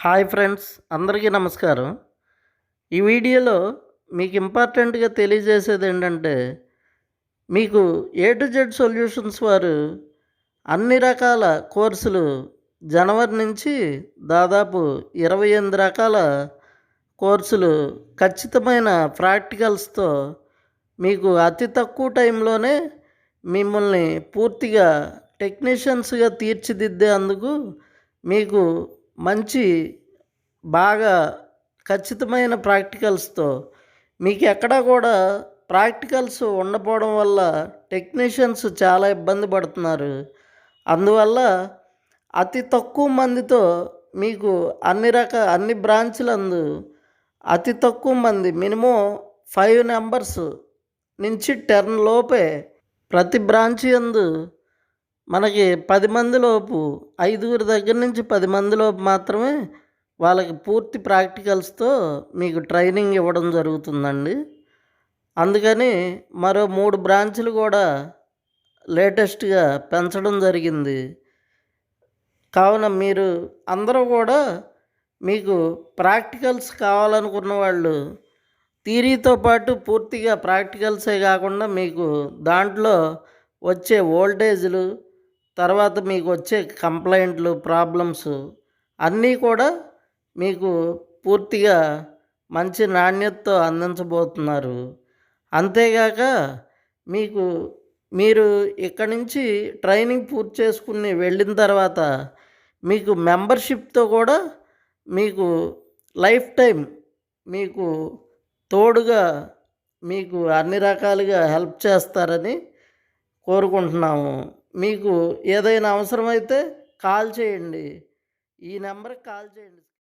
Hi friends, అందరికీ నమస్కారం. ఈ వీడియోలో మీకు ఇంపార్టెంట్గా తెలియజేసేది ఏంటంటే, మీకు ఏ టు జెడ్ సొల్యూషన్స్ వారు అన్ని రకాల కోర్సులు జనవరి నుంచి దాదాపు 28 రకాల కోర్సులు ఖచ్చితమైన ప్రాక్టికల్స్తో మీకు అతి తక్కువ టైంలోనే మిమ్మల్ని పూర్తిగా టెక్నీషియన్స్గా తీర్చిదిద్దేందుకు మీకు మంచి బాగా ఖచ్చితమైన ప్రాక్టికల్స్తో మీకు ఎక్కడా కూడా ప్రాక్టికల్స్ ఉండకపోవడం వల్ల టెక్నీషియన్స్ చాలా ఇబ్బంది పడుతున్నారు. అందువల్ల అతి తక్కువ మందితో మీకు అన్ని బ్రాంచ్లందు అతి తక్కువ మంది మినిమం 5 నంబర్స్ నుంచి 10 లోపే ప్రతి బ్రాంచ్ యందు మనకి 10 మంది లోపు 5గురి దగ్గర నుంచి 10 మంది లోపు మాత్రమే వాళ్ళకి పూర్తి ప్రాక్టికల్స్తో మీకు ట్రైనింగ్ ఇవ్వడం జరుగుతుందండి. అందుకని మరో 3 బ్రాంచ్లు కూడా లేటెస్ట్గా పెంచడం జరిగింది. కావున మీరు అందరూ కూడా మీకు ప్రాక్టికల్స్ కావాలనుకున్న వాళ్ళు థియరీతో పాటు పూర్తిగా ప్రాక్టికల్సే కాకుండా మీకు దాంట్లో వచ్చే వోల్టేజ్లు, తర్వాత మీకు వచ్చే కంప్లైంట్లు, ప్రాబ్లమ్స్ అన్నీ కూడా మీకు పూర్తిగా మంచి నాణ్యతతో అందించబోతున్నారు. అంతేగాక మీకు మీరు ఇక్కడి నుంచి ట్రైనింగ్ పూర్తి చేసుకుని వెళ్ళిన తర్వాత మీకు మెంబర్షిప్తో కూడా మీకు లైఫ్ టైం మీకు తోడుగా మీకు అన్ని రకాలుగా హెల్ప్ చేస్తారని కోరుకుంటున్నాము. మీకు ఏదైనా అవసరమైతే కాల్ చేయండి. ఈ నెంబర్కి కాల్ చేయండి.